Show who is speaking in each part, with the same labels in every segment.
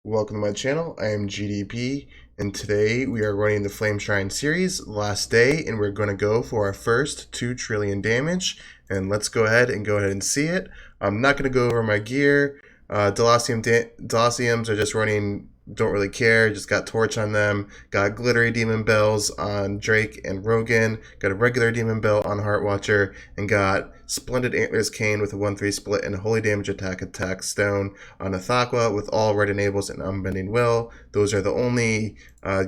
Speaker 1: Welcome to my channel. I am GDP, and today we are running the Flame Shrine series, last day, and we're going to go for our first 2 trillion damage. And let's go ahead and see it. I'm not going to go over my gear. Delaciums are just running, don't really care, just got Torch on them. Got Glittery Demon Bells on Drake and Rogan. Got a regular Demon Bell on Heartwatcher, and got Splendid Antlers Cane with a 1-3 split and a Holy Damage Attack Stone on Ithaqua with all red enables and Unbending Will. Those are the only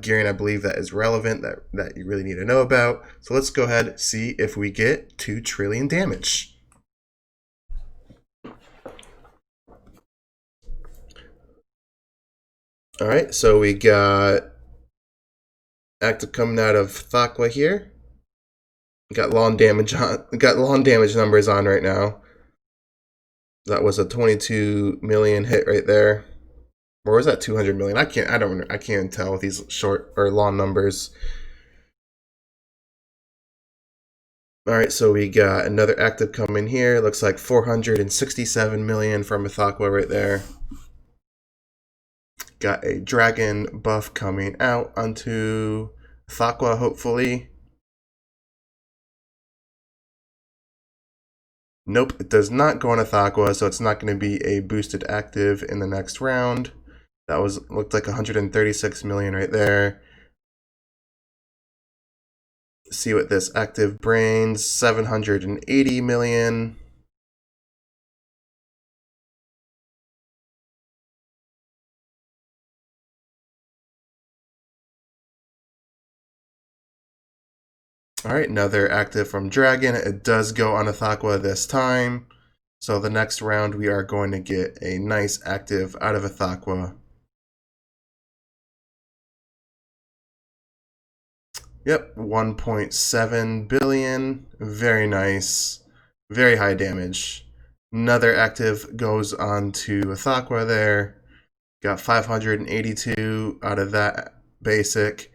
Speaker 1: gearing I believe that is relevant that you really need to know about. So let's go ahead and see if we get 2 trillion damage. Alright, so we got active coming out of Ithaqua here. Got long damage numbers on right now. That was a 22 million hit right there. Or was that 200 million? I can't tell with these short or long numbers. Alright, so we got another active coming here. Looks like 467 million from Ithaqua right there. Got a dragon buff coming out onto Ithaqua, hopefully. Nope, it does not go on Ithaqua, so it's not going to be a boosted active in the next round. That looked like 136 million right there. See what this active brings. 780 million. Alright, another active from Dragon. It does go on Ithaqua this time. So the next round we are going to get a nice active out of Ithaqua. Yep, 1.7 billion. Very nice. Very high damage. Another active goes on to Ithaqua there. Got 582 out of that basic.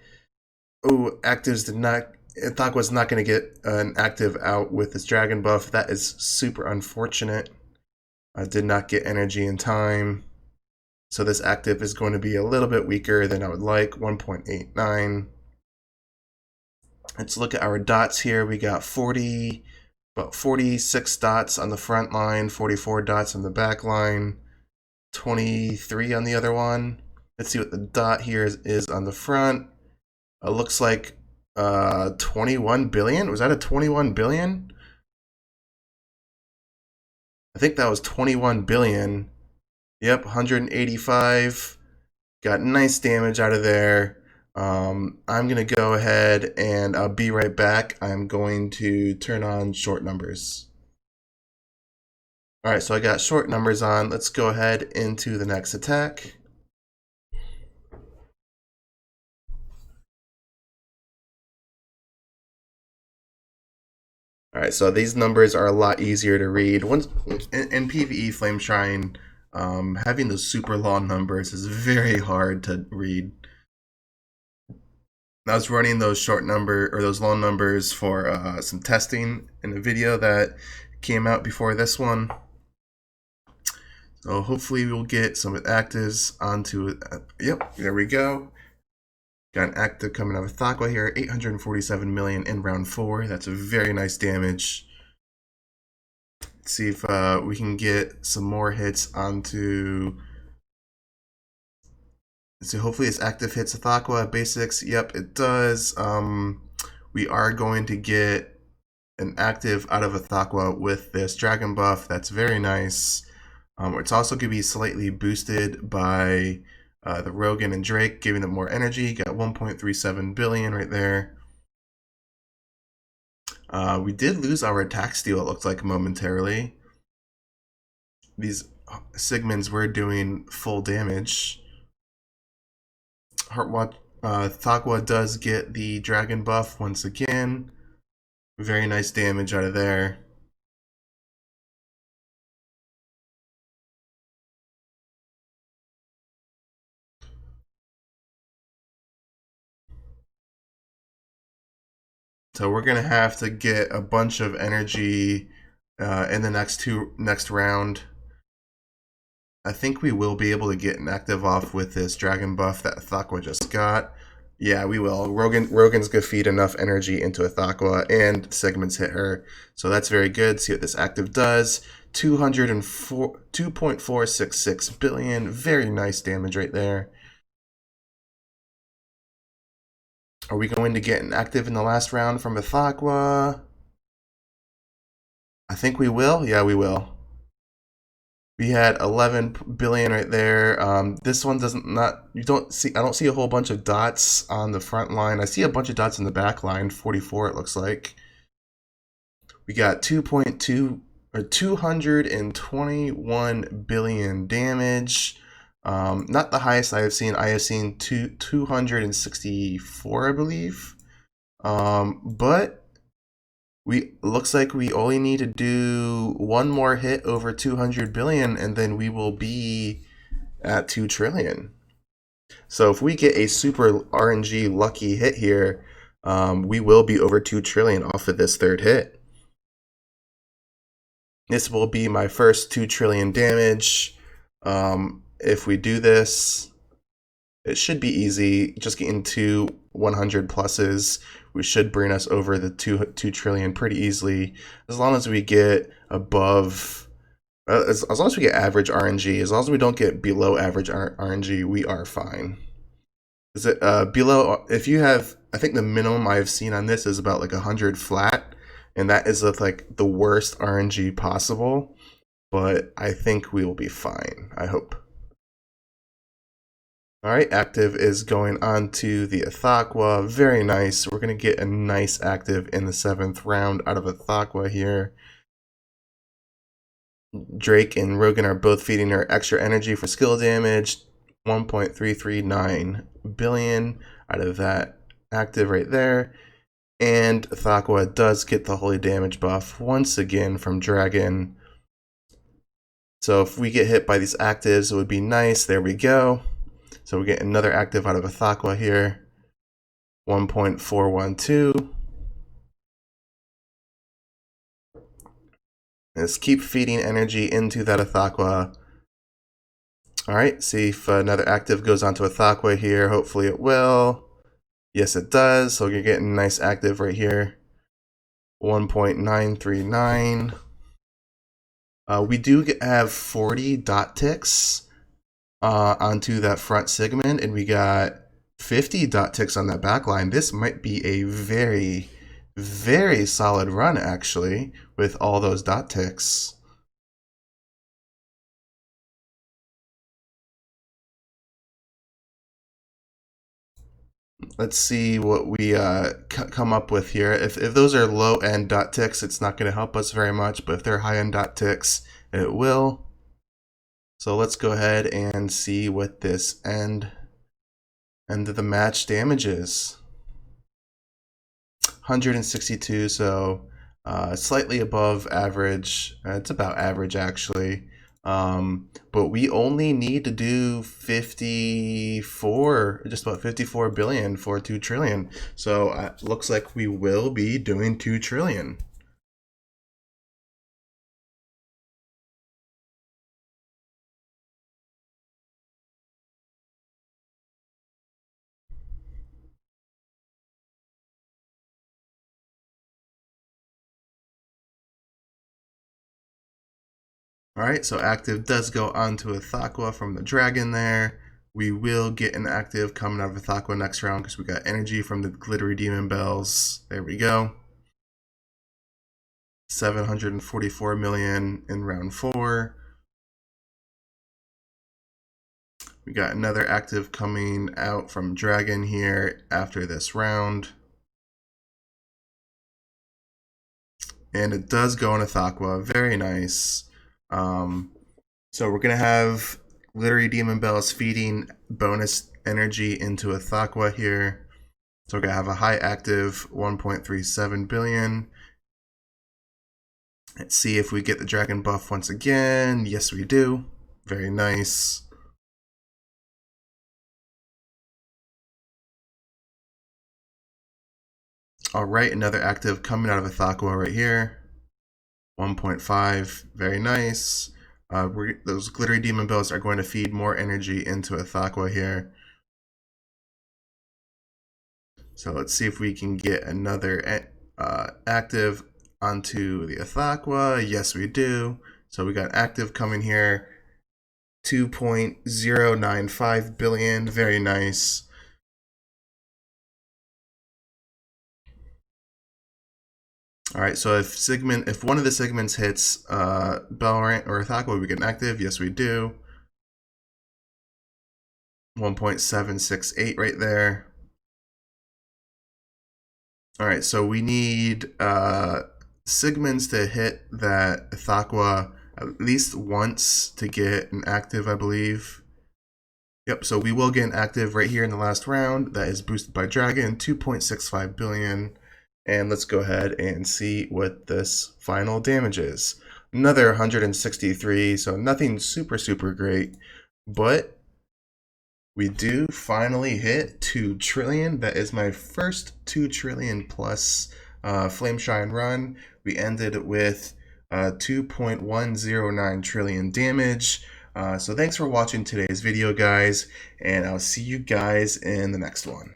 Speaker 1: Oh, actives did not. Ithaqua's not going to get an active out with this dragon buff. That is super unfortunate. I did not get energy in time. So this active is going to be a little bit weaker than I would like, 1.89. Let's look at our dots here. We got about 46 dots on the front line, 44 dots on the back line, 23 on the other one. Let's see what the dot here is on the front. It looks like 21 billion. Was that a 21 billion? I think that was 21 billion. Yep, 185. Got nice damage out of there. I'm going to go ahead and I'll be right back. I'm going to turn on short numbers. Alright, so I got short numbers on. Let's go ahead into the next attack. Alright, so these numbers are a lot easier to read. Once in PvE Flame Shrine, having those super long numbers is very hard to read. I was running those those long numbers for some testing in a video that came out before this one. So hopefully we'll get some actives onto. Yep, there we go. Got an active coming out of Ithaqua here, 847 million in round 4. That's a very nice damage. Let's see if we can get some more hits onto. So hopefully this active hits Ithaqua basics. Yep, it does. We are going to get an active out of Ithaqua with this dragon buff. That's very nice. It's also going to be slightly boosted by the Rogan and Drake, giving them more energy. Got 1.37 billion right there. We did lose our attack steal, it looks like, momentarily. These Sigmunds were doing full damage. Ithaqua does get the dragon buff once again. Very nice damage out of there. So we're gonna have to get a bunch of energy in the next round. I think we will be able to get an active off with this dragon buff that Thaqua just got. Yeah, we will. Rogan's gonna feed enough energy into a Thaqua, and segments hit her, so that's very good. See what this active does. 2.466 billion. Very nice damage right there. Are we going to get an active in the last round from a Thaqua? I think we will. Yeah, we will. We had 11 billion right there. This one doesn't not you don't see I don't see a whole bunch of dots on the front line. I see a bunch of dots in the back line. 44 it looks like. We got 2.2 or 221 billion damage. Not the highest I have seen. I have seen 264, I believe. But looks like we only need to do one more hit over 200 billion, and then we will be at 2 trillion. So if we get a super RNG lucky hit here, we will be over 2 trillion off of this third hit. This will be my first 2 trillion damage. If we do this, it should be easy. Just getting 2 100 pluses, we should bring us over the 2 trillion pretty easily, as long as we get above, as long as we get average RNG. As long as we don't get below average RNG, we are fine. Is it below? If you have, I think the minimum I've seen on this is about like 100 flat, and that is like the worst RNG possible. But I think we will be fine. I hope. All right, active is going on to the Thaqua. Very nice. We're going to get a nice active in the 7th round out of a Thaqua here. Drake and Rogan are both feeding her extra energy for skill damage. 1.339 billion out of that active right there. And Thaqua does get the holy damage buff once again from Dragon. So if we get hit by these actives, it would be nice. There we go. So we get another active out of a Thaqua here. 1.412. Let's keep feeding energy into that Thaqua. Alright, see if another active goes onto a Thaqua here. Hopefully it will. Yes, it does. So you're getting a nice active right here. 1.939. We do have 40 dot ticks onto that front segment, and we got 50 dot ticks on that back line. This might be a very, very solid run, actually, with all those dot ticks. Let's see what we come up with here. If those are low-end dot ticks, it's not going to help us very much, but if they're high-end dot ticks, it will. So let's go ahead and see what this end of the match damage is. 162, so slightly above average. It's about average, actually. But we only need to do 54, just about 54 billion for 2 trillion. So it looks like we will be doing 2 trillion. Alright, so active does go onto a Thaqua from the dragon there. We will get an active coming out of a Thaqua next round because we got energy from the glittery demon bells. There we go. 744 million in round 4. We got another active coming out from dragon here after this round. And it does go in a Thaqua. Very nice. So we're going to have glittery demon bells feeding bonus energy into a Thaqua here. So we're going to have a high active 1.37 billion. Let's see if we get the dragon buff once again. Yes, we do. Very nice. Alright, another active coming out of a Thaqua right here. 1.5, very nice. Those glittery demon bells are going to feed more energy into Ithaqua here. So let's see if we can get another active onto the Ithaqua. Yes, we do. So we got active coming here. 2.095 billion. Very nice. All right, so if one of the segments hits Bellrant or Ithaqua, we get an active. Yes, we do. 1.768 right there. All right, so we need Sigmunds to hit that Ithaqua at least once to get an active, I believe. Yep, so we will get an active right here in the last round. That is boosted by Dragon, 2.65 billion. And let's go ahead and see what this final damage is. Another 163, so nothing super, super great. But we do finally hit 2 trillion. That is my first 2 trillion plus Flameshine run. We ended with 2.109 trillion damage. So thanks for watching today's video, guys, and I'll see you guys in the next one.